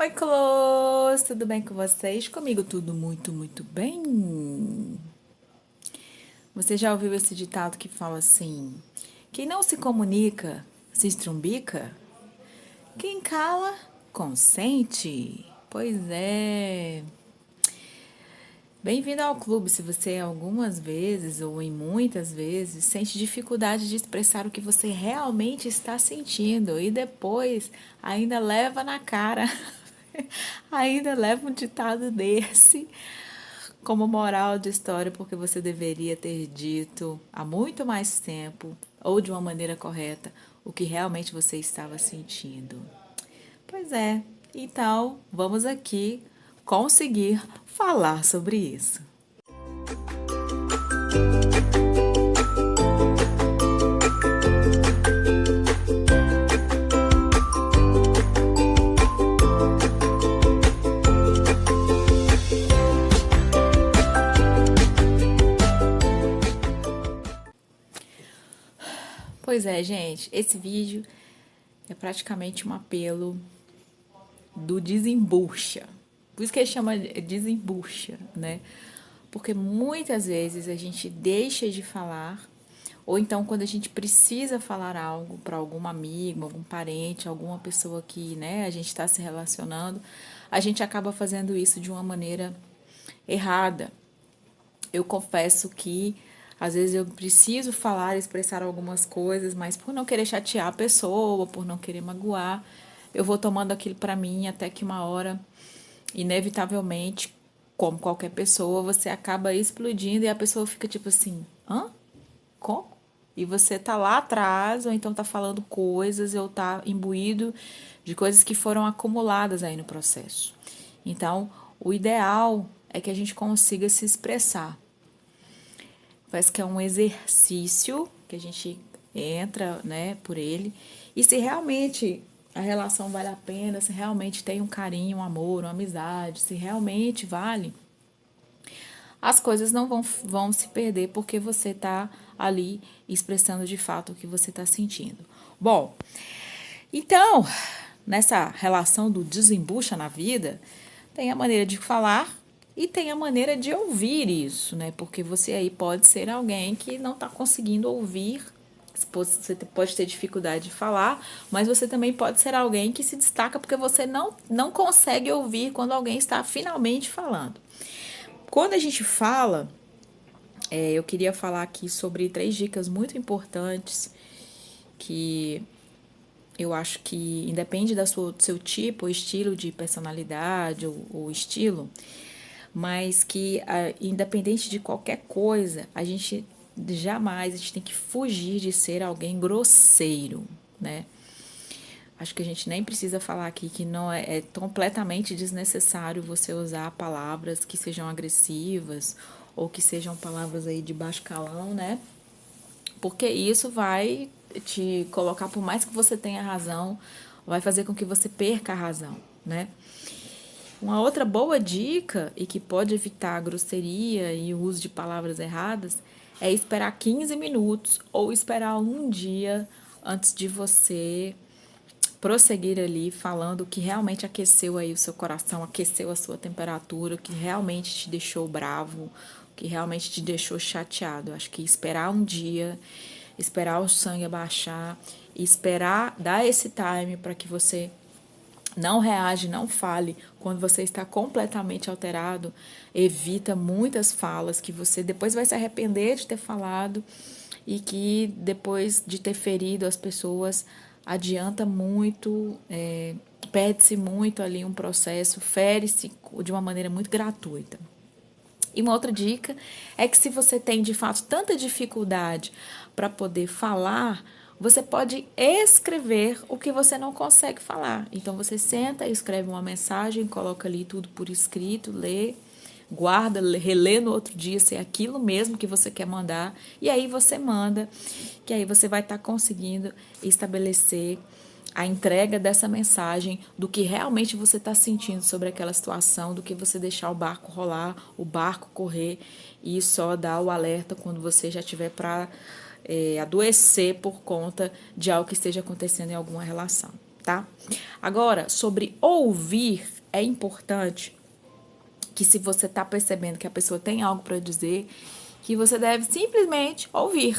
Oi, Clôs, tudo bem com vocês? Comigo tudo muito bem. Você já ouviu esse ditado que fala assim: quem não se comunica se estrumbica? Quem cala consente? Pois é. Bem-vindo ao clube. Se você algumas vezes ou em muitas vezes sente dificuldade de expressar o que você realmente está sentindo e depois ainda leva na cara, ainda leva um ditado desse como moral de história, porque você deveria ter dito há muito mais tempo ou de uma maneira correta o que realmente você estava sentindo. Pois é, então vamos aqui conseguir falar sobre isso. Pois é, gente, esse vídeo é praticamente um apelo do desembucha. Por isso que ele chama de desembucha, né? Porque muitas vezes a gente deixa de falar, ou então quando a gente precisa falar algo para algum amigo, algum parente, alguma pessoa que, né, a gente está se relacionando, a gente acaba fazendo isso de uma maneira errada. Eu confesso que às vezes eu preciso falar, expressar algumas coisas, mas por não querer chatear a pessoa, por não querer magoar, eu vou tomando aquilo para mim até que uma hora, inevitavelmente, como qualquer pessoa, você acaba explodindo e a pessoa fica tipo assim: hã? Como? E você tá lá atrás, ou então tá falando coisas, ou tá imbuído de coisas que foram acumuladas aí no processo. Então, o ideal é que a gente consiga se expressar. Parece que é um exercício que a gente entra, né, por ele. E se realmente a relação vale a pena, se realmente tem um carinho, um amor, uma amizade, se realmente vale, as coisas não vão se perder porque você está ali expressando de fato o que você está sentindo. Bom, então, nessa relação do desembucha na vida, tem a maneira de falar e tem a maneira de ouvir isso, né? Porque você aí pode ser alguém que não está conseguindo ouvir. Você pode ter dificuldade de falar, mas você também pode ser alguém que se destaca porque você não consegue ouvir quando alguém está finalmente falando. Quando a gente fala, eu queria falar aqui sobre 3 dicas muito importantes que eu acho que independe do seu tipo, estilo de personalidade ou estilo, mas que independente de qualquer coisa, a gente tem que fugir de ser alguém grosseiro, né? Acho que a gente nem precisa falar aqui que não é completamente desnecessário você usar palavras que sejam agressivas ou que sejam palavras aí de baixo calão, né? Porque isso vai te colocar, por mais que você tenha razão, vai fazer com que você perca a razão, né? Uma outra boa dica e que pode evitar a grosseria e o uso de palavras erradas é esperar 15 minutos ou esperar um dia antes de você prosseguir ali falando o que realmente aqueceu aí o seu coração, aqueceu a sua temperatura, o que realmente te deixou bravo, o que realmente te deixou chateado. Acho que esperar um dia, esperar o sangue abaixar, esperar dar esse time para que você não reage, não fale quando você está completamente alterado, evita muitas falas que você depois vai se arrepender de ter falado e que depois de ter ferido as pessoas adianta muito, perde-se muito ali um processo, fere-se de uma maneira muito gratuita. E uma outra dica é que se você tem de fato tanta dificuldade para poder falar, você pode escrever o que você não consegue falar. Então você senta, escreve uma mensagem, coloca ali tudo por escrito, lê, guarda, relê no outro dia se é aquilo mesmo que você quer mandar, e aí você manda, que aí você vai estar conseguindo estabelecer a entrega dessa mensagem, do que realmente você está sentindo sobre aquela situação, do que você deixar o barco rolar, o barco correr e só dar o alerta quando você já tiver para adoecer por conta de algo que esteja acontecendo em alguma relação, tá? tá? Agora, sobre ouvir, é importante que se você tá percebendo que a pessoa tem algo para dizer, que você deve simplesmente ouvir.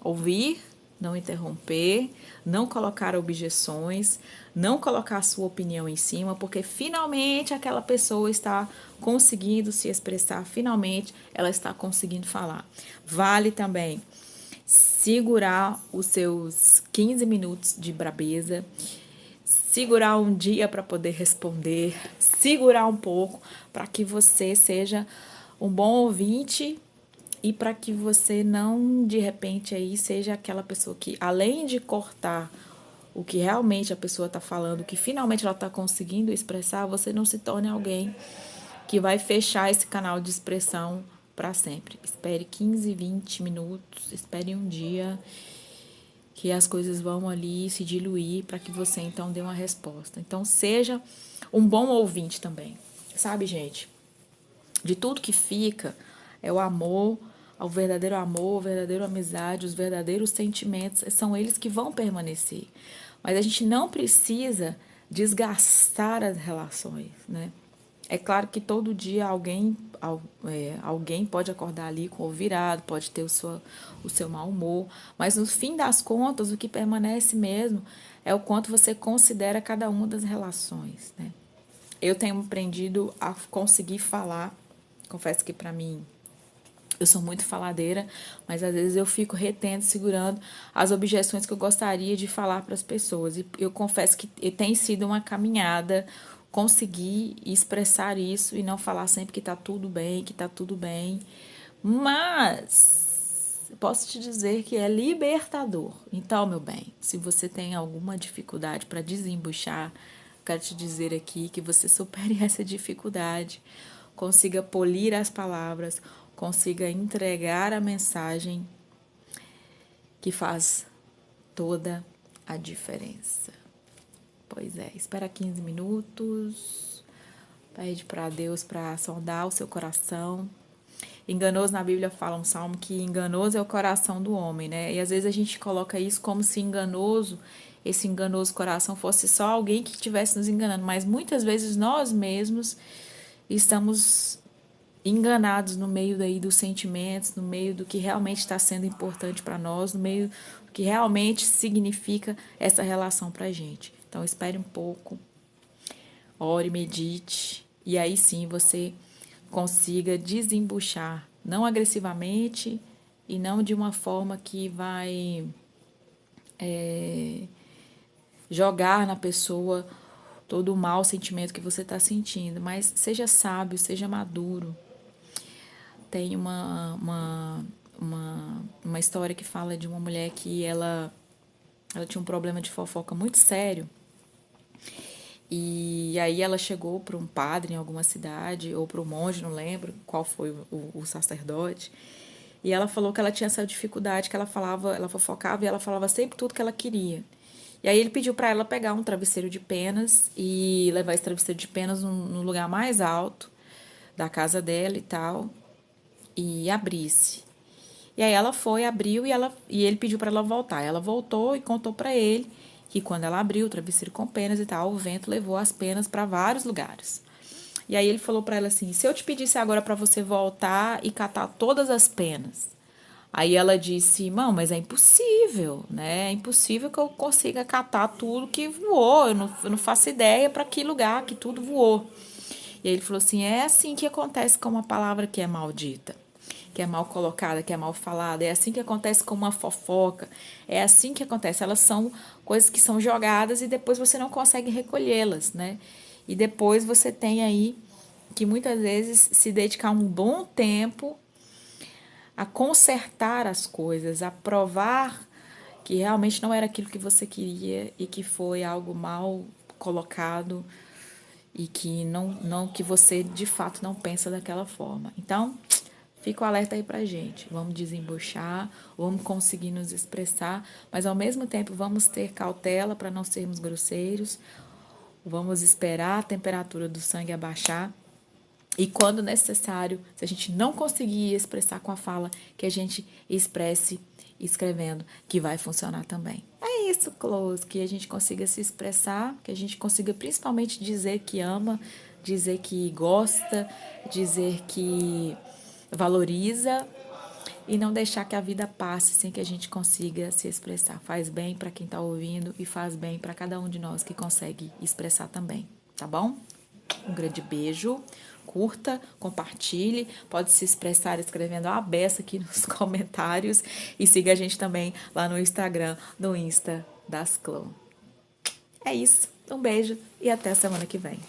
Ouvir, não interromper, não colocar objeções, não colocar a sua opinião em cima, porque finalmente aquela pessoa está conseguindo se expressar, finalmente ela está conseguindo falar. Vale também segurar os seus 15 minutos de brabeza, segurar um dia para poder responder, segurar um pouco para que você seja um bom ouvinte e para que você não, de repente, aí seja aquela pessoa que, além de cortar o que realmente a pessoa está falando, o que finalmente ela está conseguindo expressar, você não se torne alguém que vai fechar esse canal de expressão para sempre. Espere 15, 20 minutos, espere um dia que as coisas vão ali se diluir para que você então dê uma resposta. Então seja um bom ouvinte também. Sabe, gente? De tudo que fica é o amor, o verdadeiro amizade, os verdadeiros sentimentos, são eles que vão permanecer. Mas a gente não precisa desgastar as relações, né? É claro que todo dia alguém pode acordar ali com o virado, pode ter o seu mau humor, mas no fim das contas, o que permanece mesmo é o quanto você considera cada uma das relações, né? Eu tenho aprendido a conseguir falar, confesso que para mim eu sou muito faladeira, mas às vezes eu fico retendo, segurando as objeções que eu gostaria de falar para as pessoas. E eu confesso que tem sido uma caminhada conseguir expressar isso e não falar sempre que tá tudo bem, que tá tudo bem. Mas posso te dizer que é libertador. Então, meu bem, se você tem alguma dificuldade para desembuchar, quero te dizer aqui que você supere essa dificuldade, consiga polir as palavras, consiga entregar a mensagem que faz toda a diferença. Pois é, espera 15 minutos, pede para Deus para sondar o seu coração. Enganoso na Bíblia fala um salmo que enganoso é o coração do homem, né? E às vezes a gente coloca isso como se esse enganoso coração fosse só alguém que estivesse nos enganando, mas muitas vezes nós mesmos estamos enganados no meio daí dos sentimentos, no meio do que realmente está sendo importante para nós, no meio do que realmente significa essa relação para a gente. Então, espere um pouco, ore, medite, e aí sim você consiga desembuchar, não agressivamente e não de uma forma que vai jogar na pessoa todo o mau sentimento que você está sentindo, mas seja sábio, seja maduro. Tem uma história que fala de uma mulher que ela tinha um problema de fofoca muito sério. E aí ela chegou para um padre em alguma cidade, ou para um monge, não lembro qual foi o sacerdote. E ela falou que ela tinha essa dificuldade, que ela falava, ela fofocava e ela falava sempre tudo que ela queria. E aí ele pediu para ela pegar um travesseiro de penas e levar esse travesseiro de penas no lugar mais alto da casa dela e tal, e abrisse. E aí ela foi, abriu e ele pediu para ela voltar. Ela voltou e contou para ele que quando ela abriu o travesseiro com penas e tal, o vento levou as penas para vários lugares. E aí ele falou para ela assim: se eu te pedisse agora para você voltar e catar todas as penas. Aí ela disse: não, mas é impossível, né? É impossível que eu consiga catar tudo que voou. Eu não faço ideia para que lugar que tudo voou. E aí ele falou assim: é assim que acontece com uma palavra que é maldita, que é mal colocada, que é mal falada. É assim que acontece com uma fofoca. É assim que acontece. Elas são coisas que são jogadas e depois você não consegue recolhê-las, né? E depois você tem aí que muitas vezes se dedicar um bom tempo a consertar as coisas, a provar que realmente não era aquilo que você queria e que foi algo mal colocado e que não que você de fato não pensa daquela forma. Então, fica o alerta aí pra gente. Vamos desembuchar, vamos conseguir nos expressar, mas ao mesmo tempo vamos ter cautela para não sermos grosseiros. Vamos esperar a temperatura do sangue abaixar. E quando necessário, se a gente não conseguir expressar com a fala, que a gente expresse escrevendo, que vai funcionar também. É isso, Close, que a gente consiga se expressar, que a gente consiga principalmente dizer que ama, dizer que gosta, dizer que valoriza e não deixar que a vida passe sem que a gente consiga se expressar. Faz bem para quem está ouvindo e faz bem para cada um de nós que consegue expressar também, tá bom? Um grande beijo, curta, compartilhe, pode se expressar escrevendo a beça aqui nos comentários e siga a gente também lá no Instagram, no Insta das Clã. É isso, um beijo e até a semana que vem.